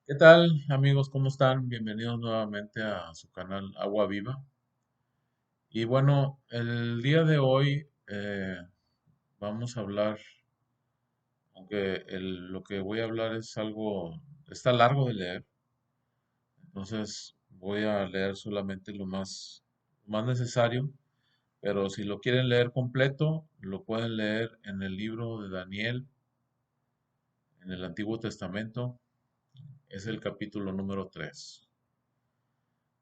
¿Qué tal, amigos? ¿Cómo están? Bienvenidos nuevamente a su canal Agua Viva. Y bueno, el día de hoy vamos a hablar, aunque lo que voy a hablar es algo, está largo de leer, entonces voy a leer solamente lo más necesario, pero si lo quieren leer completo, lo pueden leer en el libro de Daniel, en el Antiguo Testamento, es el capítulo número 3.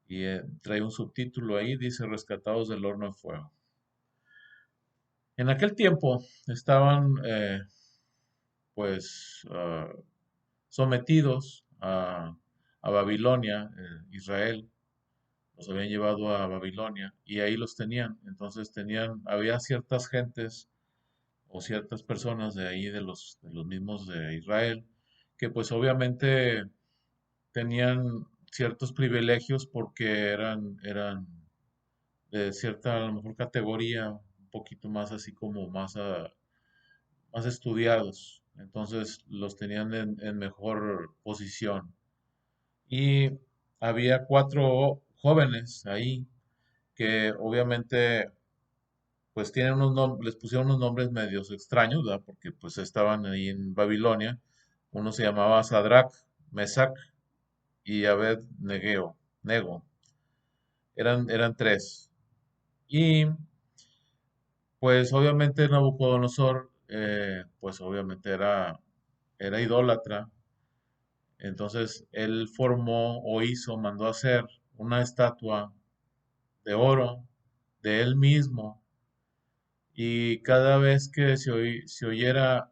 Y trae un subtítulo ahí, dice Rescatados del horno de fuego. En aquel tiempo estaban pues sometidos a Babilonia, Israel, los habían llevado a Babilonia y ahí los tenían. Entonces había ciertas gentes o ciertas personas de ahí, de los mismos de Israel, que pues obviamente tenían ciertos privilegios porque eran de cierta, a lo mejor, categoría, un poquito más así como más estudiados. Entonces los tenían en mejor posición. Y había cuatro jóvenes ahí que obviamente pues les pusieron unos nombres medios extraños, ¿verdad? Porque pues estaban ahí en Babilonia. Uno se llamaba Sadrach, Mesach y Nego. Eran tres. Y pues obviamente Nabucodonosor, pues obviamente era idólatra. Entonces él formó o mandó hacer una estatua de oro de él mismo y cada vez que se oyera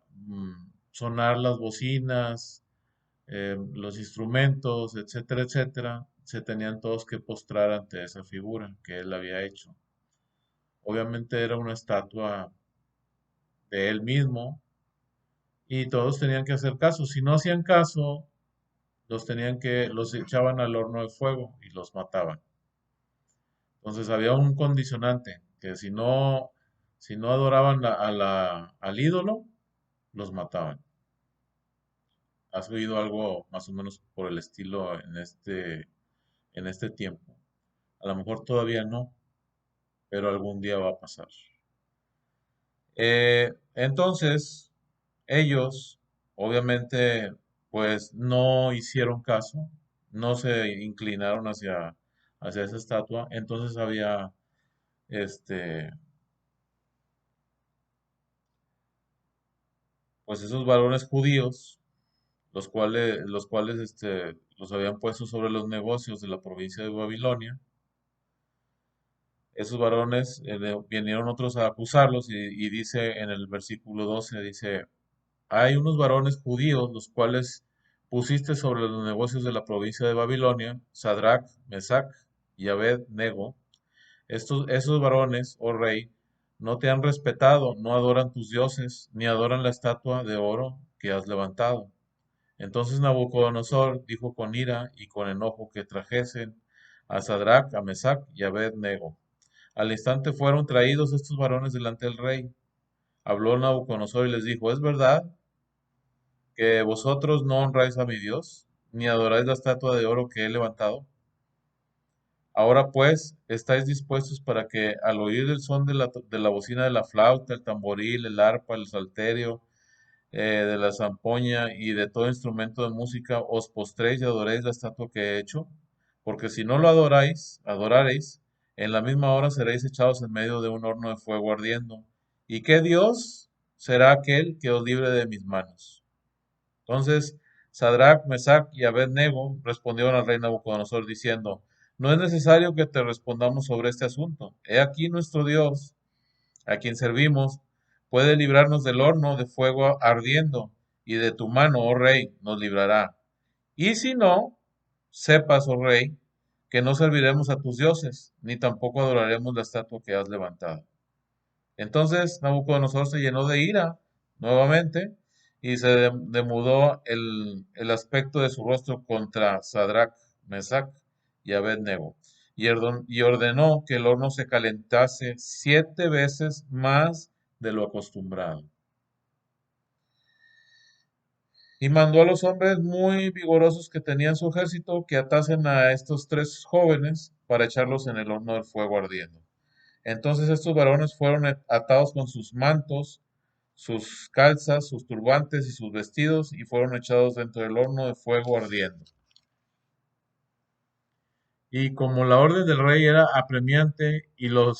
sonar las bocinas, los instrumentos, etcétera, etcétera, se tenían todos que postrar ante esa figura que él había hecho. Obviamente era una estatua de él mismo y todos tenían que hacer caso. Si no hacían caso, los echaban al horno de fuego y los mataban. Entonces había un condicionante, que si no adoraban al ídolo, los mataban. ¿Has oído algo más o menos por el estilo en este tiempo? A lo mejor todavía no, pero algún día va a pasar. Entonces, ellos, obviamente, pues no hicieron caso, no se inclinaron hacia esa estatua. Entonces había, este, pues esos varones judíos, los cuales los habían puesto sobre los negocios de la provincia de Babilonia. Esos varones vinieron otros a acusarlos y dice en el versículo 12, dice, hay unos varones judíos los cuales pusiste sobre los negocios de la provincia de Babilonia, Sadrach, Mesach y Abed-Nego. Esos varones, oh rey, no te han respetado, no adoran tus dioses, ni adoran la estatua de oro que has levantado. Entonces Nabucodonosor dijo con ira y con enojo que trajesen a Sadrach, a Mesach y a Abed-Nego. Al instante fueron traídos estos varones delante del rey. Habló Nabucodonosor y les dijo, ¿es verdad que vosotros no honráis a mi Dios, ni adoráis la estatua de oro que he levantado? Ahora pues, ¿estáis dispuestos para que al oír el son de la bocina de la flauta, el tamboril, el arpa, el salterio, de la zampoña y de todo instrumento de música, os postréis y adoréis la estatua que he hecho? Porque si no lo adoraréis, en la misma hora seréis echados en medio de un horno de fuego ardiendo. ¿Y qué Dios será aquel que os libre de mis manos? Entonces Sadrach, Mesach y Abed-Nego respondieron al rey Nabucodonosor diciendo, no es necesario que te respondamos sobre este asunto. He aquí nuestro Dios, a quien servimos, puede librarnos del horno de fuego ardiendo, y de tu mano, oh rey, nos librará. Y si no, sepas, oh rey, que no serviremos a tus dioses, ni tampoco adoraremos la estatua que has levantado. Entonces Nabucodonosor se llenó de ira nuevamente y se demudó el aspecto de su rostro contra Sadrach, Mesach y Abed-Nego y ordenó que el horno se calentase 7 veces más de lo acostumbrado. Y mandó a los hombres muy vigorosos que tenían su ejército que atasen a estos tres jóvenes para echarlos en el horno del fuego ardiendo. Entonces estos varones fueron atados con sus mantos, sus calzas, sus turbantes y sus vestidos y fueron echados dentro del horno de fuego ardiendo. Y como la orden del rey era apremiante y lo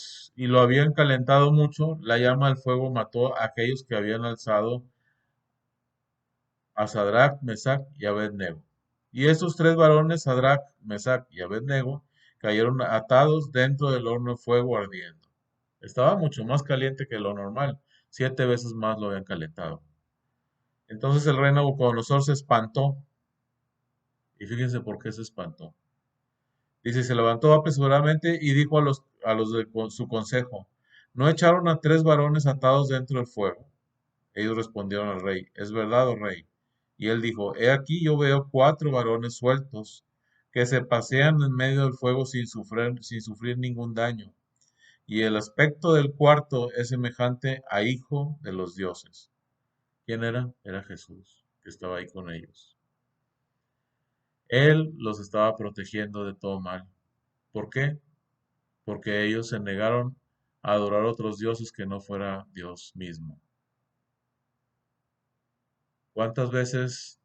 habían calentado mucho, la llama del fuego mató a aquellos que habían alzado a Sadrach, Mesach y Abednego. Y estos tres varones, Sadrach, Mesach y Abednego, cayeron atados dentro del horno de fuego ardiendo. Estaba mucho más caliente que lo normal, 7 veces más lo habían calentado. Entonces el rey Nabucodonosor se espantó, y fíjense por qué se espantó. Dice, se levantó apresuradamente y dijo a los de su consejo, ¿no echaron a tres varones atados dentro del fuego? Ellos respondieron al rey, es verdad, oh rey. Y él dijo, he aquí yo veo cuatro varones sueltos que se pasean en medio del fuego sin sufrir ningún daño. Y el aspecto del cuarto es semejante a hijo de los dioses. ¿Quién era? Era Jesús, que estaba ahí con ellos. Él los estaba protegiendo de todo mal. ¿Por qué? Porque ellos se negaron a adorar a otros dioses que no fuera Dios mismo. ¿Cuántas veces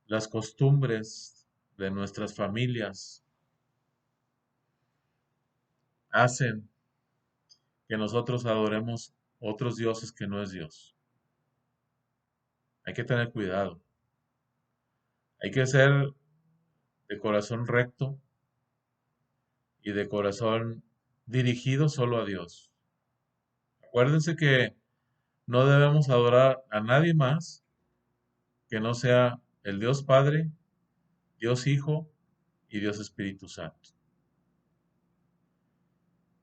las costumbres de nuestras familias hacen que nosotros adoremos otros dioses que no es Dios? Hay que tener cuidado. Hay que ser de corazón recto y de corazón dirigido solo a Dios. Acuérdense que no debemos adorar a nadie más que no sea el Dios Padre, Dios Hijo y Dios Espíritu Santo.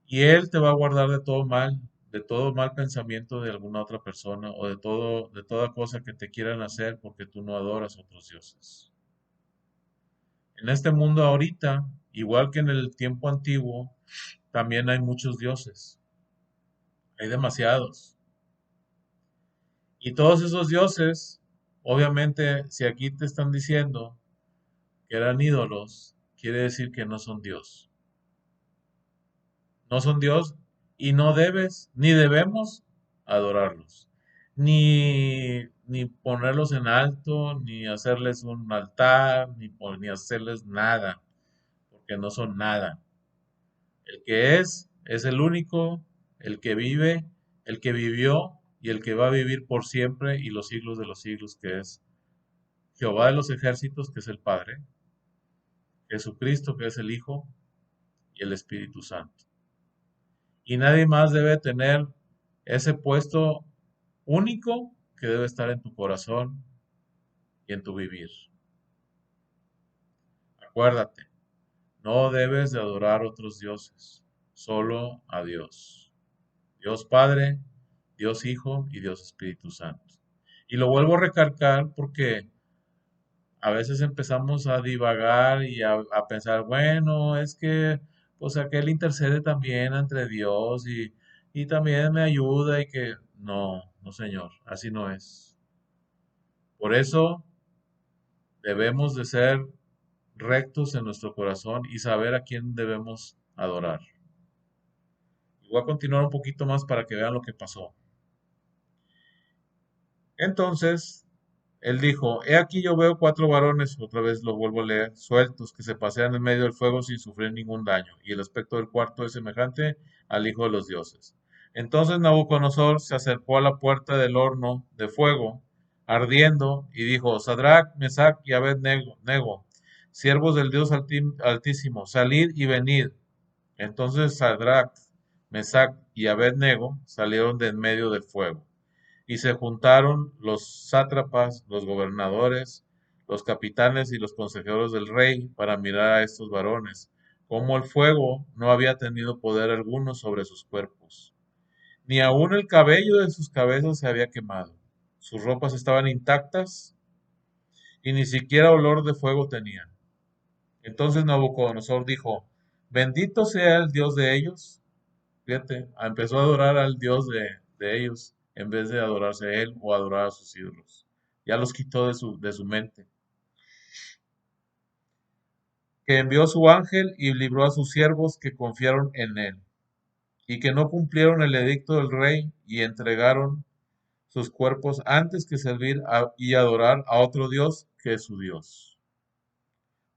Y Él te va a guardar de todo mal pensamiento de alguna otra persona o de toda cosa que te quieran hacer porque tú no adoras a otros dioses. En este mundo ahorita, igual que en el tiempo antiguo, también hay muchos dioses. Hay demasiados. Y todos esos dioses, obviamente, si aquí te están diciendo que eran ídolos, quiere decir que no son Dios. No son Dios y no debes ni debemos adorarlos, ni ponerlos en alto, ni hacerles un altar, ni hacerles nada, porque no son nada. El que es el único, el que vive, el que vivió y el que va a vivir por siempre y los siglos de los siglos, que es Jehová de los ejércitos, que es el Padre, Jesucristo, que es el Hijo, y el Espíritu Santo. Y nadie más debe tener ese puesto único que debe estar en tu corazón y en tu vivir. Acuérdate, no debes de adorar otros dioses, solo a Dios. Dios Padre, Dios Hijo y Dios Espíritu Santo. Y lo vuelvo a recalcar porque a veces empezamos a divagar y a pensar, bueno, es que pues aquel intercede también entre Dios y también me ayuda y que no, no señor, así no es. Por eso debemos de ser rectos en nuestro corazón y saber a quién debemos adorar. Y voy a continuar un poquito más para que vean lo que pasó. Entonces, él dijo, he aquí yo veo cuatro varones, otra vez lo vuelvo a leer, sueltos, que se pasean en medio del fuego sin sufrir ningún daño, y el aspecto del cuarto es semejante al Hijo de los dioses. Entonces Nabucodonosor se acercó a la puerta del horno de fuego, ardiendo, y dijo, Sadrach, Mesach y Abednego, siervos del Dios Altísimo, salid y venid. Entonces Sadrach, Mesach y Abednego salieron de en medio del fuego. Y se juntaron los sátrapas, los gobernadores, los capitanes y los consejeros del rey para mirar a estos varones, como el fuego no había tenido poder alguno sobre sus cuerpos, ni aun el cabello de sus cabezas se había quemado. Sus ropas estaban intactas y ni siquiera olor de fuego tenían. Entonces Nabucodonosor dijo, bendito sea el Dios de ellos. Fíjate, empezó a adorar al Dios de ellos en vez de adorarse a él o adorar a sus ídolos. ya los quitó de su mente, que envió su ángel y libró a sus siervos que confiaron en él, y que no cumplieron el edicto del rey y entregaron sus cuerpos antes que y adorar a otro Dios que es su Dios.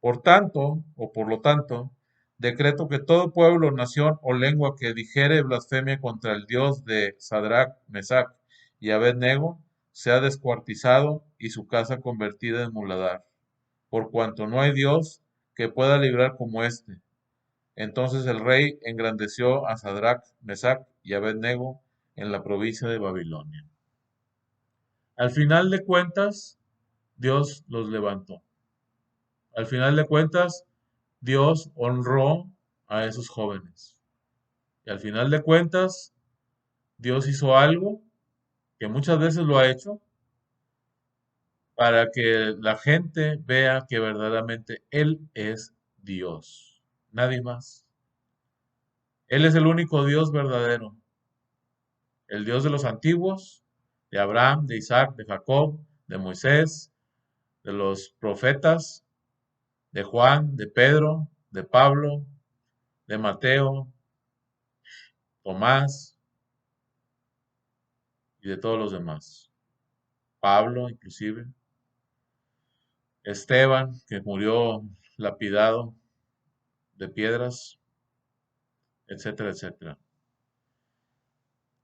Por tanto, o por lo tanto, decreto que todo pueblo, nación o lengua que dijere blasfemia contra el Dios de Sadrach, Mesach y Abed-nego sea descuartizado y su casa convertida en muladar, por cuanto no hay Dios que pueda librar como éste. Entonces el rey engrandeció a Sadrach, Mesach y Abed-nego en la provincia de Babilonia. Al final de cuentas, Dios los levantó. Al final de cuentas, Dios honró a esos jóvenes. Y al final de cuentas, Dios hizo algo que muchas veces lo ha hecho para que la gente vea que verdaderamente Él es Dios, nadie más. Él es el único Dios verdadero, el Dios de los antiguos, de Abraham, de Isaac, de Jacob, de Moisés, de los profetas, de Juan, de Pedro, de Pablo, de Mateo, Tomás y de todos los demás. Pablo, inclusive, Esteban, que murió lapidado de piedras, etcétera, etcétera.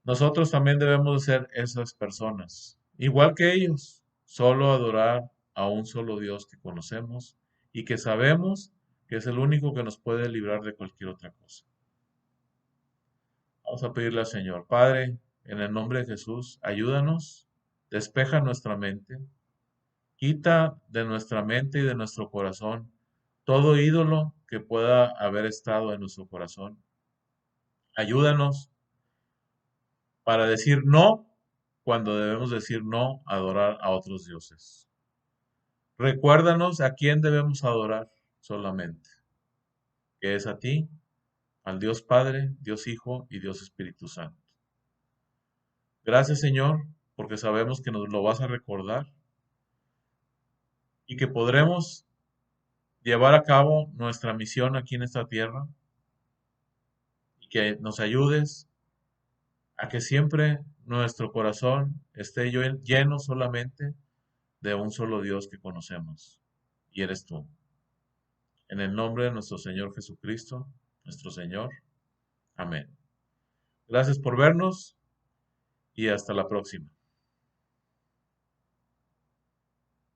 Nosotros también debemos de ser esas personas, igual que ellos, solo adorar a un solo Dios que conocemos y que sabemos que es el único que nos puede librar de cualquier otra cosa. Vamos a pedirle al Señor, Padre, en el nombre de Jesús, ayúdanos, despeja nuestra mente, quita de nuestra mente y de nuestro corazón todo ídolo que pueda haber estado en nuestro corazón. Ayúdanos para decir no cuando debemos decir no a adorar a otros dioses. Recuérdanos a quién debemos adorar solamente, que es a ti, al Dios Padre, Dios Hijo y Dios Espíritu Santo. Gracias, Señor, porque sabemos que nos lo vas a recordar y que podremos llevar a cabo nuestra misión aquí en esta tierra y que nos ayudes a que siempre nuestro corazón esté lleno solamente de un solo Dios que conocemos, y eres tú. En el nombre de nuestro Señor Jesucristo, nuestro Señor. Amén. Gracias por vernos y hasta la próxima.